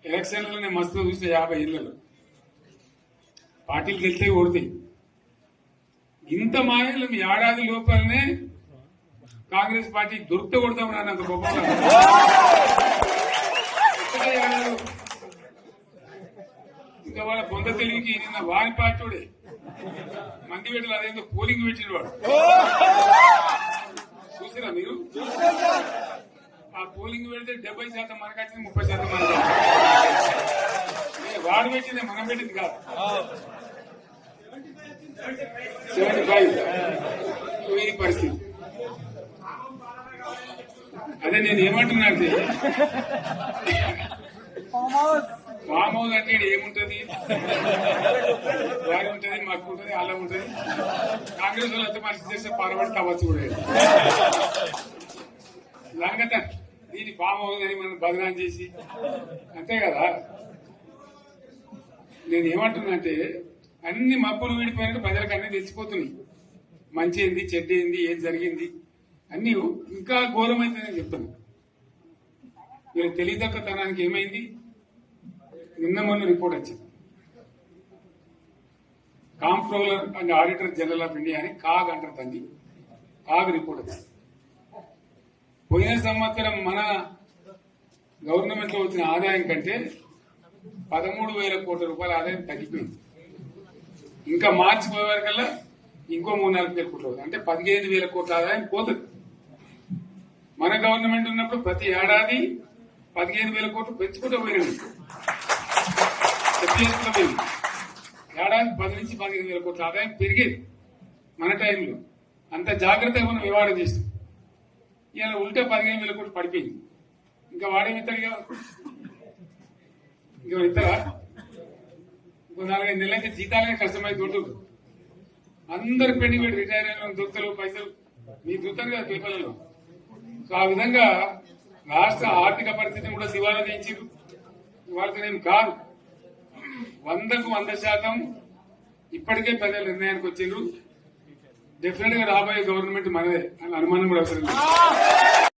ఎలక్షన్లలో మస్తు చూసిన 50 ఇళ్లలో పార్టీలు గెలితే ఓడితాయి. ఇంత మాయలు మీ ఏడాది లోపలనే కాంగ్రెస్ పార్టీ దొరికితే కొడతాం రానంత గొప్ప ఇంకా వాళ్ళ పొంద తెలివికి నిన్న వారి పార్టీ మంది పెట్టాలి. అదేందో పోలింగ్ పెట్టిన వాడు చూసిరా మీరు? ఆ పోలింగ్ పెడితే 70% మనకు వచ్చింది, 30% మనకు. వాడు పెట్టింది మనం పెట్టింది కాదు. 75 ఈ పరిస్థితి. అదే నేను ఏమంటున్నా అంటే ఫామ్ హౌస్ అంటే ఏముంటది, వారి ఉంటది, మాకు ఉంటది, అలా ఉంటది. కాంగ్రెస్ వాళ్ళు అయితే మనిషి చేస్తే పారబడి కావచ్చు కూడా లంగత దీన్ని ఫామ్ హౌస్ అని మనం బదనాం చేసి అంతే కదా. నేను ఏమంటున్నా అంటే అన్ని మబ్బులు విడిపోయినట్టు ప్రజలకు అన్ని తెలిసిపోతున్నాయి. మంచి ఏంది, చెడ్డ ఏంది, ఏం జరిగింది అన్ని ఇంకా ఘోరమైందని చెప్తాను. వీళ్ళ తెలియదక్కతనానికి ఏమైంది? నిన్న మొన్న రిపోర్ట్ వచ్చింది. Comptroller and auditor general of India అని కాగ్ అంటారు దాన్ని. కాగ్ రిపోర్ట్ వచ్చింది. పోయిన సంవత్సరం మన గవర్నమెంట్ లో వచ్చిన ఆదాయం కంటే 13,000 కోట్ల రూపాయల ఆదాయం తగ్గిపోయింది. ఇంకా మార్చి పోయే వరకల్లా ఇంకో 3-4 కోట్ల అంటే 15,000 కోట్ల ఆదాయం పోతుంది. మన గవర్నమెంట్ ఉన్నప్పుడు ప్రతి ఏడాది 15,000 కోట్లు పెంచుకుంటూ పోయింది. ఏడాది 10 నుంచి 15,000 కోట్ల ఆదాయం పెరిగేది మన టైంలో. అంత జాగ్రత్తగా మనం వ్యవహారం చేస్తాం. ఇలా ఉల్టా 15,000 కోట్లు పడిపోయింది. ఇంకా వాడేమిస్తాడు? ఇంకా ఇస్తారా? ఇంకో 4-5 నెలలైతే జీతాలనే కష్టమై దొరుకుతుంది. అందరు పెండింగ్ పెట్టి రిటైర్ అయిన దొరుకుతారు పైసలు మీకు దొరుకుతారు కదా పేపర్లలో. సో ఆ విధంగా రాష్ట్ర ఆర్థిక పరిస్థితిని కూడా దివాలా తీయించారు. వాళ్ళతోనేం కాదు. 100కు 100% ఇప్పటికే ప్రజల నిర్ణయానికి వచ్చిండ్రు. డెఫినెట్ గా రాబోయే గవర్నమెంట్ మనదే అని అనుమానం కూడా అవసరం లేదు.